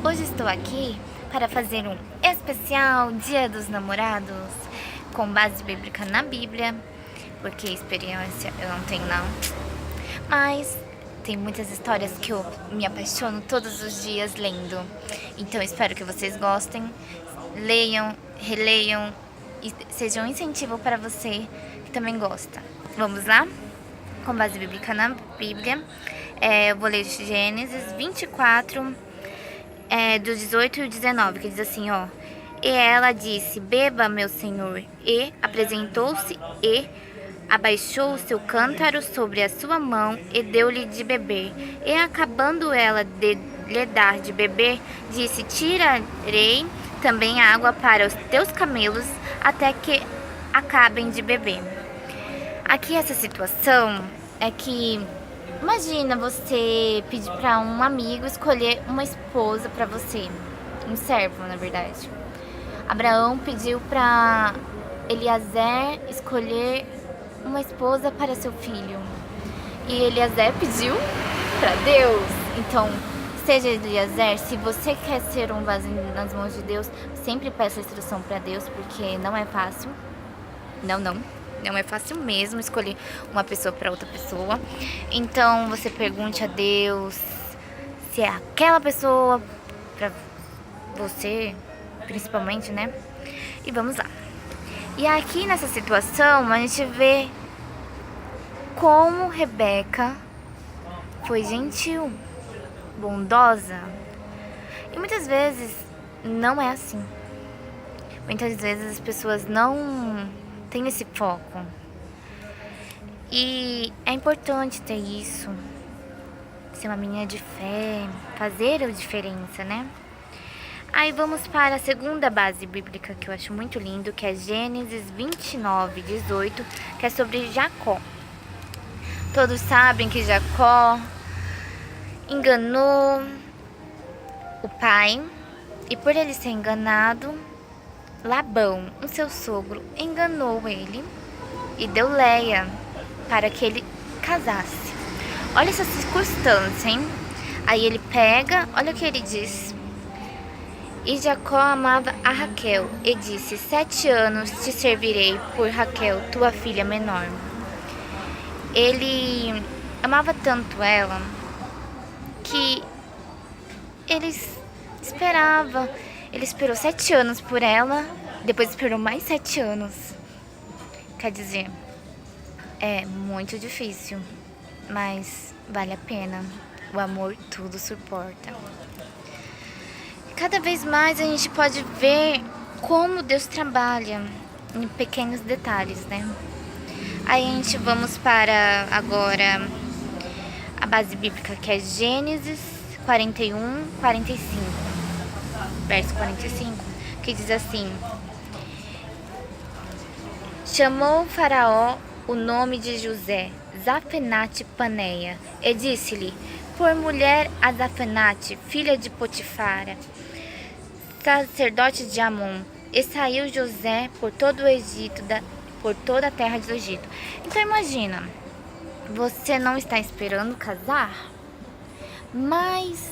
Hoje estou aqui para fazer um especial Dia dos Namorados com base bíblica na Bíblia, porque experiência eu não tenho não, mas tem muitas histórias que eu me apaixono todos os dias lendo, então espero que vocês gostem, leiam, releiam e seja um incentivo para você que também gosta. Vamos lá? Com base bíblica na Bíblia, eu vou ler Gênesis 24, do 18 e 19, que diz assim, ó. E ela disse, beba, meu senhor. E apresentou-se e abaixou o seu cântaro sobre a sua mão e deu-lhe de beber. E acabando ela de lhe dar de beber, disse, tirarei também a água para os teus camelos até que acabem de beber. Aqui essa situação é que, imagina você pedir para um amigo escolher uma esposa para você, um servo, na verdade. Abraão pediu para Eliezer escolher uma esposa para seu filho. E Eliezer pediu para Deus. Então, seja Eliezer, se você quer ser um vaso nas mãos de Deus, sempre peça instrução para Deus, porque não é fácil. Não é fácil mesmo escolher uma pessoa para outra pessoa. Então você pergunte a Deus se é aquela pessoa para você, principalmente, né? E vamos lá. E aqui nessa situação a gente vê como Rebeca foi gentil, bondosa. E muitas vezes não é assim. Muitas vezes as pessoas não tem esse foco. E é importante ter isso. Ser uma menina de fé, fazer a diferença, né? Aí vamos para a segunda base bíblica que eu acho muito lindo, que é Gênesis 29, 18, que é sobre Jacó. Todos sabem que Jacó enganou o pai, e por ele ser enganado, Labão, o seu sogro, enganou ele e deu Leia para que ele casasse. Olha essa circunstância, hein? Aí ele pega, olha o que ele diz. E Jacó amava a Raquel e disse, 7 anos te servirei por Raquel, tua filha menor. Ele amava tanto ela que ele esperou 7 anos por ela, depois esperou mais 7 anos. Quer dizer, é muito difícil, mas vale a pena. O amor tudo suporta. Cada vez mais a gente pode ver como Deus trabalha em pequenos detalhes, né? Aí a gente vamos para agora a base bíblica, que é Gênesis 41, 45. Verso 45, que diz assim, chamou o faraó o nome de José, Zafenate Paneia, e disse-lhe, por mulher a Zafenate, filha de Potifara, sacerdote de Amon, e saiu José por todo o Egito, por toda a terra do Egito. Então imagina, você não está esperando casar, mas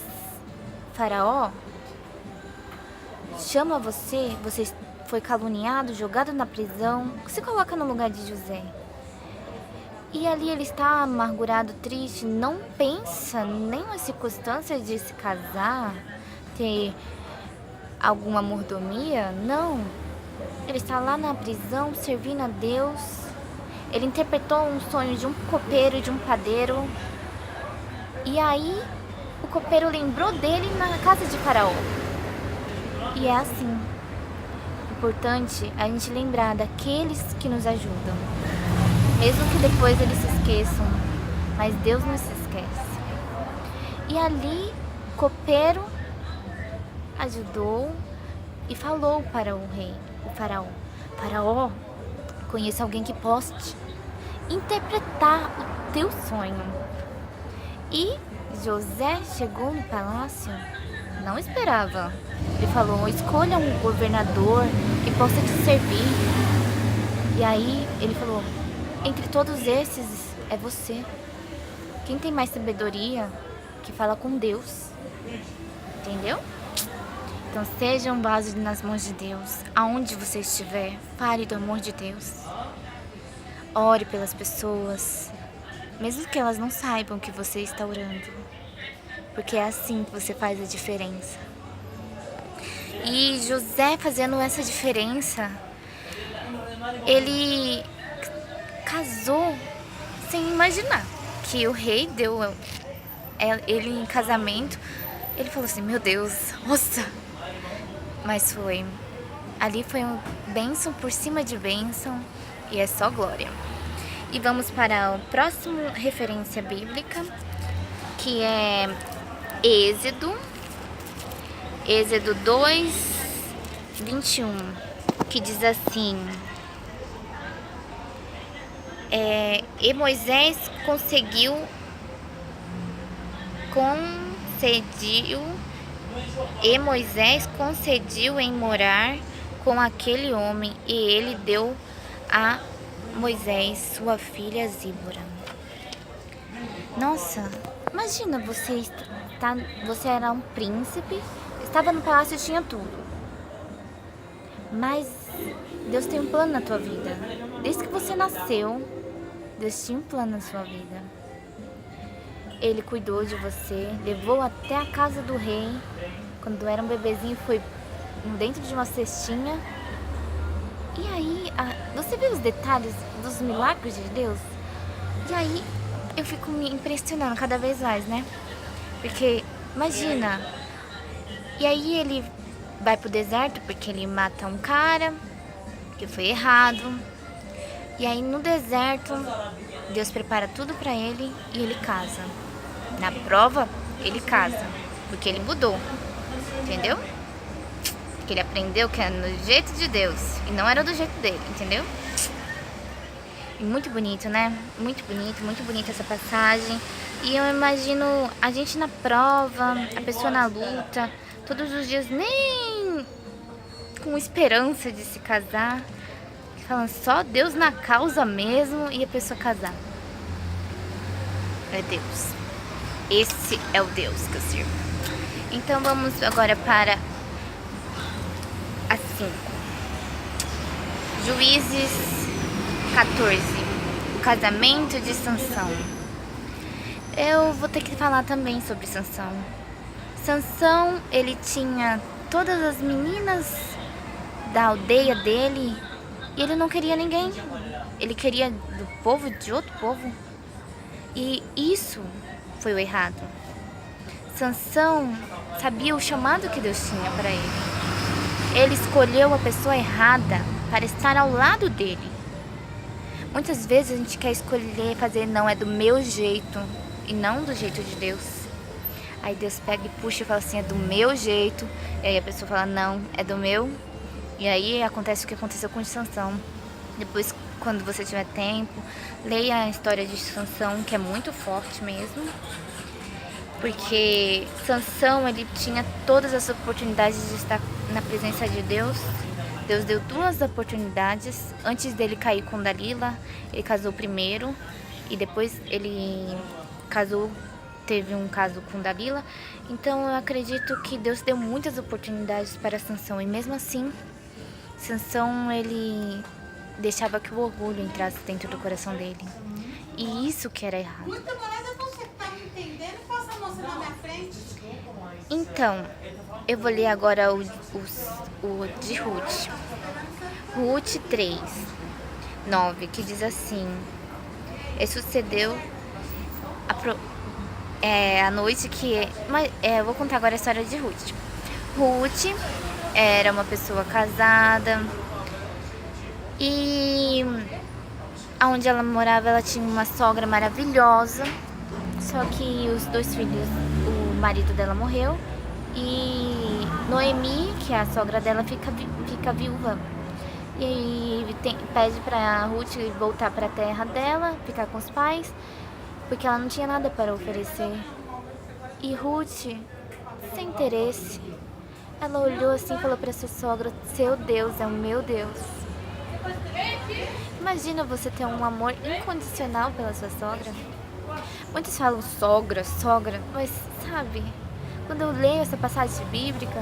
faraó chama você foi caluniado, jogado na prisão, se coloca no lugar de José. E ali ele está amargurado, triste, não pensa nem na circunstância de se casar, ter alguma mordomia, não. Ele está lá na prisão, servindo a Deus. Ele interpretou um sonho de um copeiro e de um padeiro. E aí, o copeiro lembrou dele na casa de Faraó. E é assim, importante a gente lembrar daqueles que nos ajudam, mesmo que depois eles se esqueçam, mas Deus não se esquece. E ali, o copeiro ajudou e falou para o rei, o faraó, Faraó, conheço alguém que possa interpretar o teu sonho. E José chegou no palácio, não esperava. Ele falou, escolha um governador que possa te servir. E aí ele falou, entre todos esses é você. Quem tem mais sabedoria que fala com Deus. Entendeu? Então seja um vaso nas mãos de Deus. Aonde você estiver, fale do amor de Deus. Ore pelas pessoas, mesmo que elas não saibam que você está orando. Porque é assim que você faz a diferença. E José, fazendo essa diferença, ele casou sem imaginar que o rei deu ele em casamento. Ele falou assim, meu Deus, nossa. Mas ali foi um bênção por cima de bênção e é só glória. E vamos para a próxima referência bíblica, que é Êxodo 2:21, que diz assim: e Moisés concediu em morar com aquele homem, e ele deu a Moisés sua filha Zípora. Nossa, imagina você era um príncipe, estava no palácio e tinha tudo. Mas Deus tem um plano na tua vida. Desde que você nasceu, Deus tinha um plano na sua vida. Ele cuidou de você, levou até a casa do rei. Quando era um bebezinho, foi dentro de uma cestinha. E aí, você vê os detalhes dos milagres de Deus? E aí, eu fico me impressionando cada vez mais, né? Porque, imagina, e aí ele vai pro deserto porque ele mata um cara, que foi errado. E aí no deserto, Deus prepara tudo pra ele e ele casa. Na prova, ele casa, porque ele mudou, entendeu? Porque ele aprendeu que era no jeito de Deus e não era do jeito dele, entendeu? E muito bonito, né? Muito bonito essa passagem. E eu imagino a gente na prova, a pessoa na luta, todos os dias nem com esperança de se casar, falando só Deus na causa mesmo e a pessoa casar. É Deus. Esse é o Deus que eu sirvo. Então vamos agora para a 5. Juízes 14. O casamento de Sansão. Eu vou ter que falar também sobre Sansão. Sansão, ele tinha todas as meninas da aldeia dele e ele não queria ninguém. Ele queria do povo de outro povo. E isso foi o errado. Sansão sabia o chamado que Deus tinha para ele. Ele escolheu a pessoa errada para estar ao lado dele. Muitas vezes a gente quer escolher fazer, não, é do meu jeito e não do jeito de Deus. Aí Deus pega e puxa e fala assim, é do meu jeito. E aí a pessoa fala, não, é do meu. E aí acontece o que aconteceu com Sansão. Depois, quando você tiver tempo, leia a história de Sansão, que é muito forte mesmo. Porque Sansão, ele tinha todas as oportunidades de estar na presença de Deus. Deus deu 2 oportunidades. Antes dele cair com Dalila, ele casou primeiro. E depois ele teve um caso com Dalila. Então eu acredito que Deus deu muitas oportunidades para Sansão. E mesmo assim, Sansão, ele deixava que o orgulho entrasse dentro do coração dele. E isso que era errado. Então, eu vou ler agora o de Ruth. Ruth 3:9, que diz assim: e sucedeu a noite que... eu vou contar agora a história de Ruth. Ruth era uma pessoa casada e onde ela morava, ela tinha uma sogra maravilhosa. Só que os 2 filhos, o marido dela morreu e Noemi, que é a sogra dela, fica viúva. E aí pede pra Ruth voltar pra terra dela, ficar com os pais, porque ela não tinha nada para oferecer. E Ruth, sem interesse, ela olhou assim e falou pra sua sogra, seu Deus é o meu Deus. Imagina você ter um amor incondicional pela sua sogra. Muitos falam sogra, mas sabe, quando eu leio essa passagem bíblica,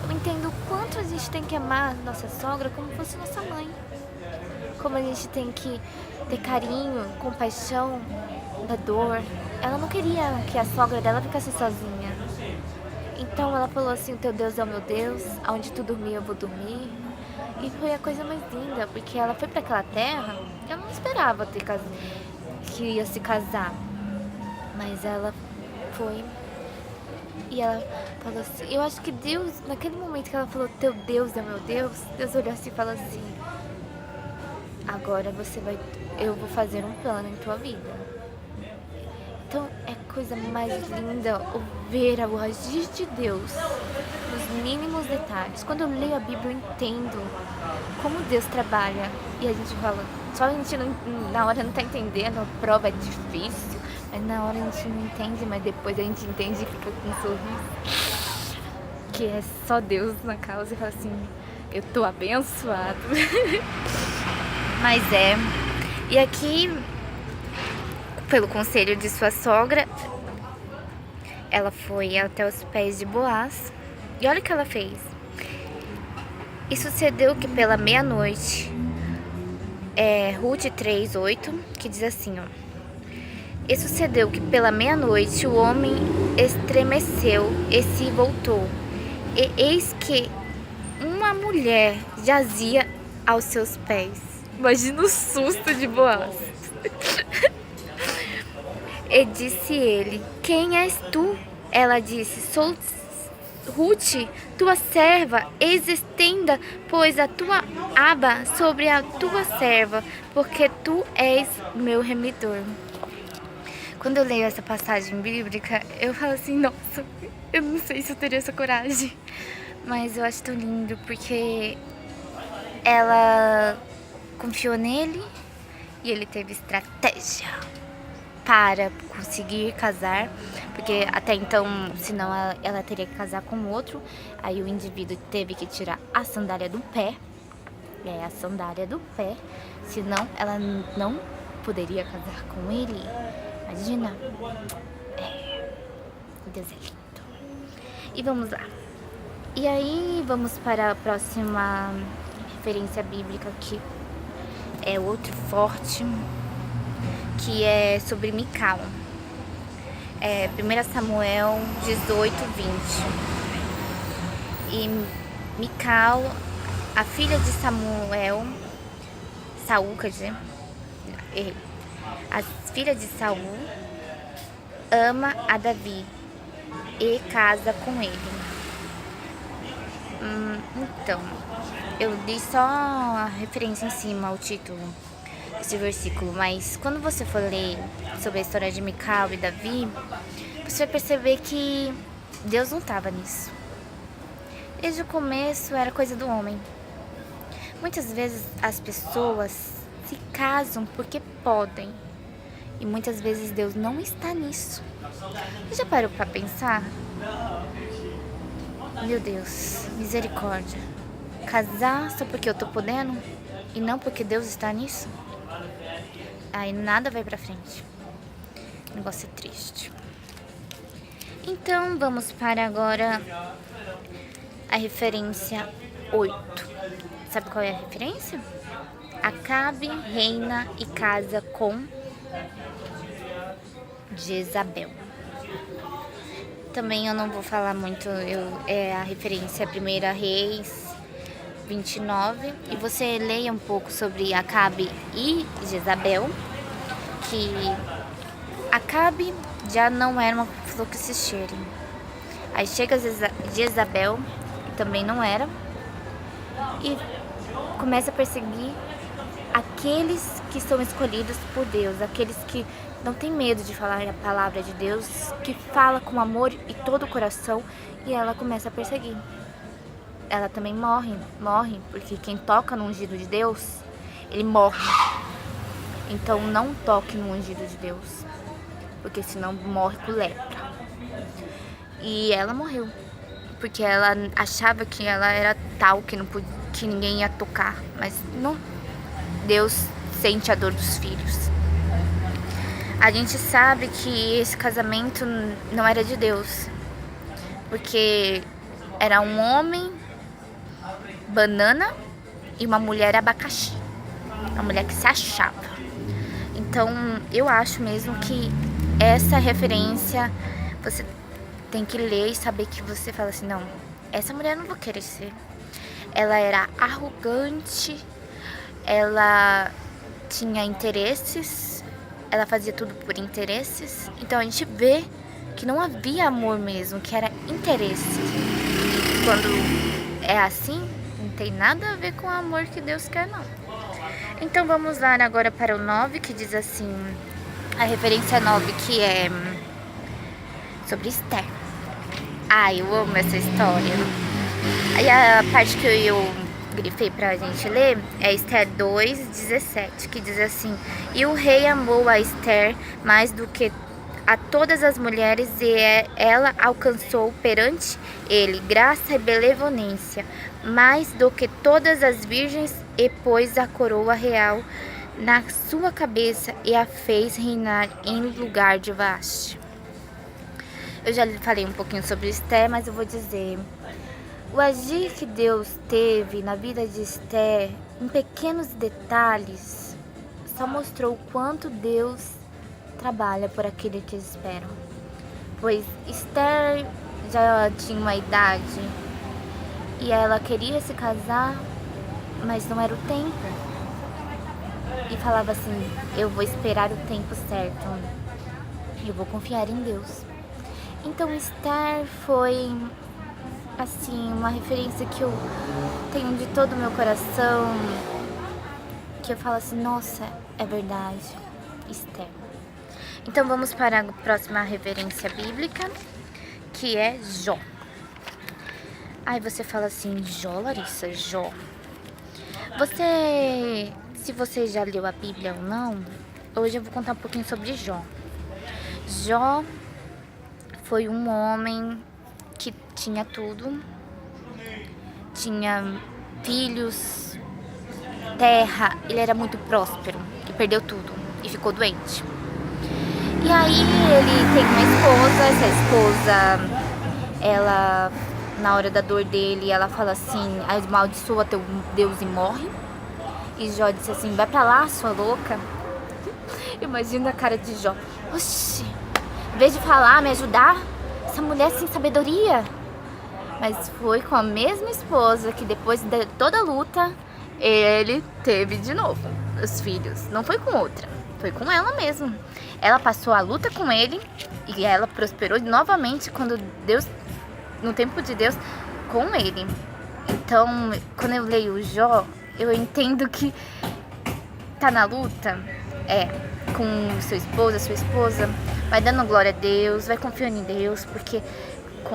eu entendo o quanto a gente tem que amar nossa sogra como fosse nossa mãe. Como a gente tem que ter carinho, compaixão da dor. Ela não queria que a sogra dela ficasse sozinha. Então ela falou assim, o teu Deus é o meu Deus, aonde tu dormir eu vou dormir. E foi a coisa mais linda, porque ela foi pra aquela terra, ela não esperava que ia se casar. Mas ela foi e ela falou assim, eu acho que Deus, naquele momento que ela falou, teu Deus é o meu Deus, Deus olhou assim e falou assim, agora eu vou fazer um plano em tua vida. Então é coisa mais linda ver o agir de Deus nos mínimos detalhes. Quando eu leio a Bíblia eu entendo como Deus trabalha. E a gente fala, só a gente não, na hora não tá entendendo, a prova é difícil, mas na hora a gente não entende, mas depois a gente entende e fica com um sorriso. Que é só Deus na causa e fala assim, eu tô abençoado. Mas e aqui, pelo conselho de sua sogra, ela foi até os pés de Boaz. E olha o que ela fez. E sucedeu que pela meia-noite, Ruth 3:8, que diz assim, ó. E sucedeu que pela meia-noite o homem estremeceu e se voltou. E eis que uma mulher jazia aos seus pés. Imagina o susto de Boaz. E disse ele, quem és tu? Ela disse, sou Ruth, tua serva, estenda, pois a tua aba sobre a tua serva, porque tu és meu remidor. Quando eu leio essa passagem bíblica, eu falo assim, nossa, eu não sei se eu teria essa coragem, mas eu acho tão lindo, porque ela confiou nele e ele teve estratégia para conseguir casar, porque até então, senão ela teria que casar com outro. Aí o indivíduo teve que tirar a sandália do pé, a sandália do pé, senão ela não poderia casar com ele. Imagina? Deus é lindo. E vamos lá. E aí vamos para a próxima referência bíblica, que é outro forte, que é sobre Mical. 1 Samuel 18:20. E Mical, a filha de Saul, quer dizer, a filha de Saul ama a Davi e casa com ele. Então, eu li só a referência em cima, o título desse versículo, mas quando você for ler sobre a história de Mical e Davi, você vai perceber que Deus não estava nisso. Desde o começo era coisa do homem. Muitas vezes as pessoas se casam porque podem, e muitas vezes Deus não está nisso. Você já parou para pensar? Meu Deus, misericórdia. Casar só porque eu tô podendo e não porque Deus está nisso? Aí nada vai pra frente. O negócio é triste. Então vamos para agora a referência 8. Sabe qual é a referência? Acabe reina e casa com Jezabel. Também eu não vou falar muito, a referência é 1 Reis 29, e você leia um pouco sobre Acabe e Jezabel, que Acabe já não era uma flor que se cheire. Aí chega Jezabel, que também não era, e começa a perseguir aqueles que são escolhidos por Deus, aqueles que não tem medo de falar a palavra de Deus, que fala com amor e todo o coração, e ela começa a perseguir. Ela também morre, porque quem toca no ungido de Deus, ele morre. Então não toque no ungido de Deus, porque senão morre com lepra. E ela morreu, porque ela achava que ela era tal, que ninguém ia tocar, mas não. Deus sente a dor dos filhos. A gente sabe que esse casamento não era de Deus, porque Era um homem banana e uma mulher abacaxi. Uma mulher que se achava. Então, eu acho mesmo que essa referência você tem que ler e saber que você fala assim, não, essa mulher eu não vou querer ser. Ela era arrogante, ela tinha interesses, ela fazia tudo por interesses. Então a gente vê que não havia amor mesmo, que era interesse. E quando é assim, não tem nada a ver com o amor que Deus quer, não. Então vamos lá agora para o 9, que diz assim, a referência 9, que é sobre Esther. Ai, eu amo essa história. Aí a parte que eu grifei pra gente ler é Esther 2:17, que diz assim: e o rei amou a Esther mais do que a todas as mulheres, e ela alcançou perante ele graça e benevolência, mais do que todas as virgens, e pôs a coroa real na sua cabeça e a fez reinar em lugar de Vaste. Eu já falei um pouquinho sobre Esther, mas eu vou dizer: o agir que Deus teve na vida de Esther, em pequenos detalhes, só mostrou o quanto Deus trabalha por aquele que esperam. Pois Esther já tinha uma idade e ela queria se casar, mas não era o tempo. E falava assim: eu vou esperar o tempo certo, eu vou confiar em Deus. Então Esther foi assim uma referência que eu tenho de todo o meu coração, que eu falo assim, nossa, é verdade, Esther. Então vamos para a próxima referência bíblica, que é Jó. Aí você fala assim, Jó, Larissa, Jó. Se você já leu a Bíblia ou não, hoje eu vou contar um pouquinho sobre Jó. Jó foi um homem que tinha tudo, tinha filhos, terra, ele era muito próspero e perdeu tudo e ficou doente. E aí ele tem uma esposa, essa esposa, ela, na hora da dor dele, ela fala assim, amaldiçoa teu Deus e morre. E Jó disse assim, vai pra lá, sua louca. Imagina a cara de Jó. Oxi, em vez de falar, me ajudar, essa mulher sem sabedoria. Mas foi com a mesma esposa que depois de toda a luta, ele teve de novo os filhos. Não foi com outra, foi com ela mesmo. Ela passou a luta com ele e ela prosperou novamente quando Deus, no tempo de Deus, com ele. Então, quando eu leio Jó, eu entendo que tá na luta, com seu esposo, sua esposa, vai dando glória a Deus, vai confiando em Deus, porque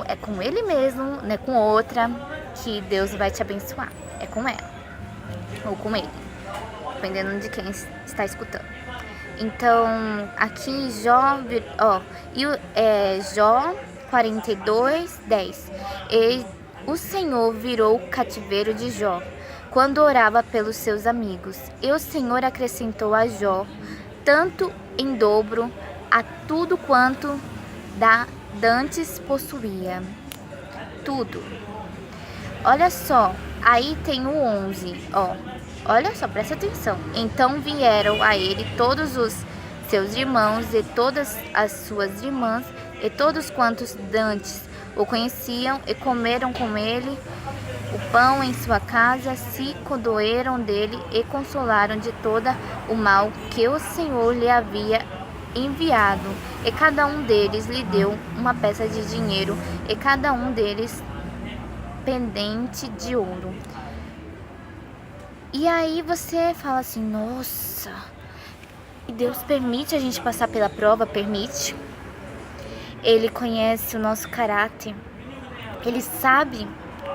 é com ele mesmo, não é com outra, que Deus vai te abençoar. É com ela, ou com ele, dependendo de quem está escutando. Então, aqui Jó, Jó 42:10. E o Senhor virou o cativeiro de Jó, quando orava pelos seus amigos. E o Senhor acrescentou a Jó, tanto em dobro, a tudo quanto dantes possuía. Tudo. Olha só, aí tem o 11, olha só, presta atenção. Então vieram a ele todos os seus irmãos e todas as suas irmãs e todos quantos dantes o conheciam e comeram com ele o pão em sua casa, se condoeram dele e consolaram de toda o mal que o Senhor lhe havia enviado. E cada um deles lhe deu uma peça de dinheiro e cada um deles pendente de ouro. E aí você fala assim, nossa, e Deus permite a gente passar pela prova, permite. Ele conhece o nosso caráter, ele sabe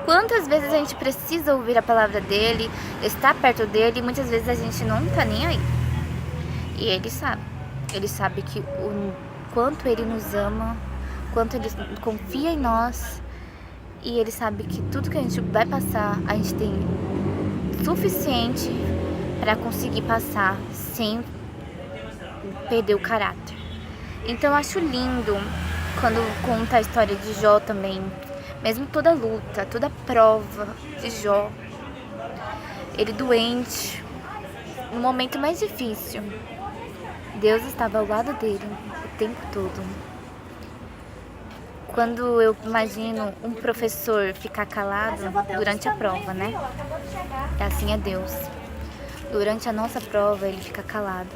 quantas vezes a gente precisa ouvir a palavra dele, estar perto dele, e muitas vezes a gente não tá nem aí. E ele sabe que o quanto ele nos ama, quanto ele confia em nós, e ele sabe que tudo que a gente vai passar, a gente tem suficiente para conseguir passar sem perder o caráter. Então eu acho lindo quando conta a história de Jó também, Mesmo toda a luta, toda a prova de Jó, ele doente, no momento mais difícil, Deus estava ao lado dele o tempo todo. Quando eu imagino um professor ficar calado durante a prova, né? Assim é Deus. Durante a nossa prova, ele fica calado.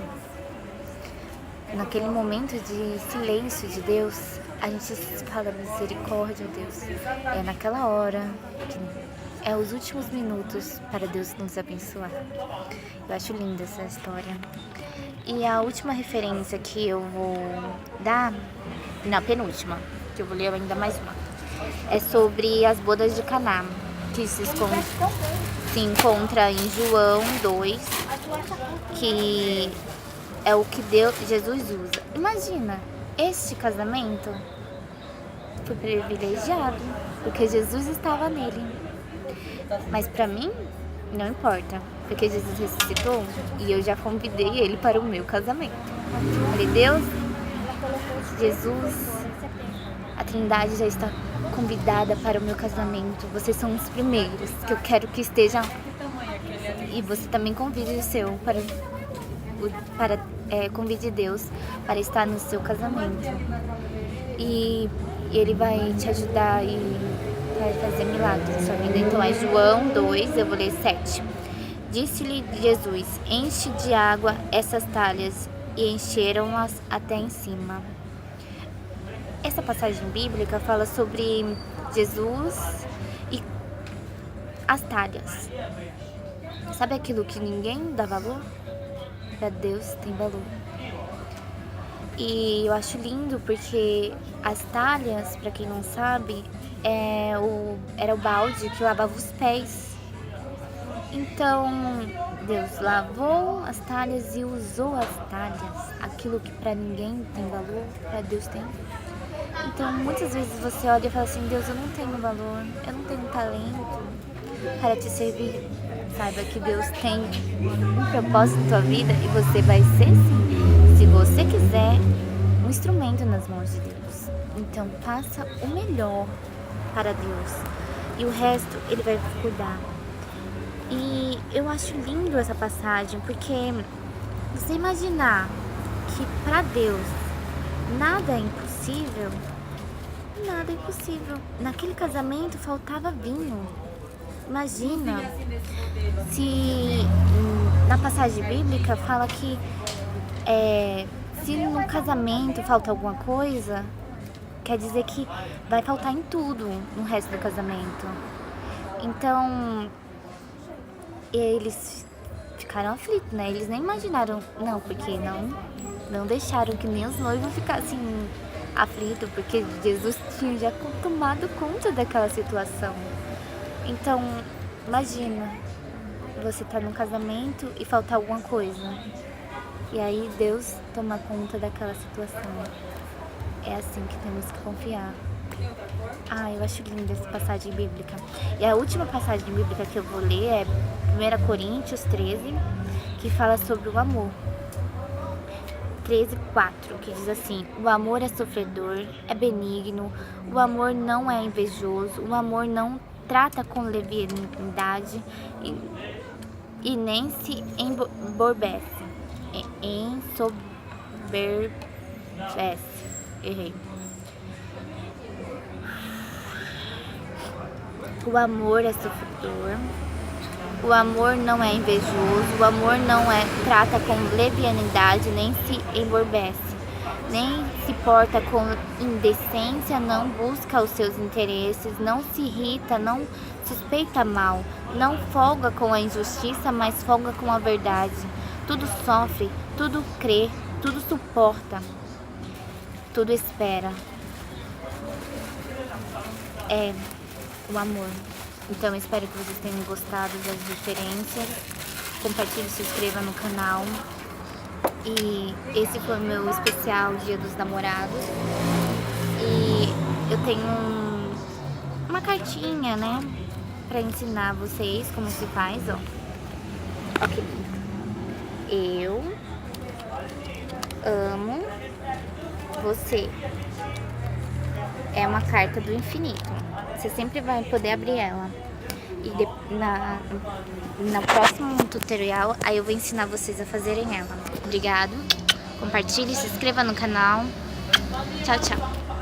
Naquele momento de silêncio de Deus, a gente fala misericórdia, Deus. É naquela hora que é os últimos minutos para Deus nos abençoar. Eu acho linda essa história. E a última referência que eu vou dar, não, a penúltima, que eu vou ler ainda mais uma, é sobre as bodas de Caná, que se encontra em João 2, que é o que Jesus usa. Imagina, este casamento foi privilegiado, porque Jesus estava nele. Mas pra mim, não importa, porque Jesus ressuscitou e eu já convidei ele para o meu casamento. Falei, Deus, Jesus, a Trindade já está convidada para o meu casamento. Vocês são os primeiros que eu quero que estejam. E você também convide o seu convide Deus para estar no seu casamento. E ele vai te ajudar e vai fazer milagres na sua vida. Então é João 2, eu vou ler 7. Disse-lhe Jesus, enche de água essas talhas, e encheram-as até em cima. Essa passagem bíblica fala sobre Jesus e as talhas. Sabe aquilo que ninguém dá valor? Para Deus tem valor. E eu acho lindo porque as talhas, para quem não sabe, era o balde que lavava os pés. Então, Deus lavou as talhas e usou as talhas. Aquilo que para ninguém tem valor, para Deus tem. Então, muitas vezes você olha e fala assim, Deus, eu não tenho valor, eu não tenho talento para te servir. Saiba que Deus tem um propósito na tua vida e você vai ser, sim, se você quiser, um instrumento nas mãos de Deus. Então, faça o melhor para Deus e o resto Ele vai cuidar. E eu acho lindo essa passagem, porque você imaginar que para Deus nada é impossível, nada é impossível. Naquele casamento faltava vinho. Imagina se na passagem bíblica fala que se no casamento falta alguma coisa, quer dizer que vai faltar em tudo no resto do casamento. Então, eles ficaram aflitos, né? Eles nem imaginaram, não, porque não deixaram que nem os noivos ficassem aflitos, porque Jesus tinha já tomado conta daquela situação. Então, imagina, você tá num casamento e faltar alguma coisa. E aí Deus toma conta daquela situação. É assim que temos que confiar. Eu acho linda essa passagem bíblica. E a última passagem bíblica que eu vou ler é 1 Coríntios 13, que fala sobre o amor. 13:4, que diz assim, o amor é sofredor, é benigno, o amor não é invejoso, o amor não trata com leviandade e nem se emborberece. Errei. O amor é sofredor, o amor não é invejoso, o amor não trata com leviandade, nem se emborberece, nem se porta com indecência, não busca os seus interesses, não se irrita, não suspeita mal, não folga com a injustiça, mas folga com a verdade. Tudo sofre, tudo crê, tudo suporta, tudo espera. É o amor. Então, espero que vocês tenham gostado das referências. Compartilhe, se inscreva no canal. E esse foi o meu especial Dia dos Namorados. E eu tenho uma cartinha, né? Pra ensinar vocês como se faz, ó. Ok. Eu amo você. É uma carta do infinito. você sempre vai poder abrir ela. E no próximo tutorial, aí eu vou ensinar vocês a fazerem ela. Obrigado, compartilhe, se inscreva no canal. Tchau, tchau.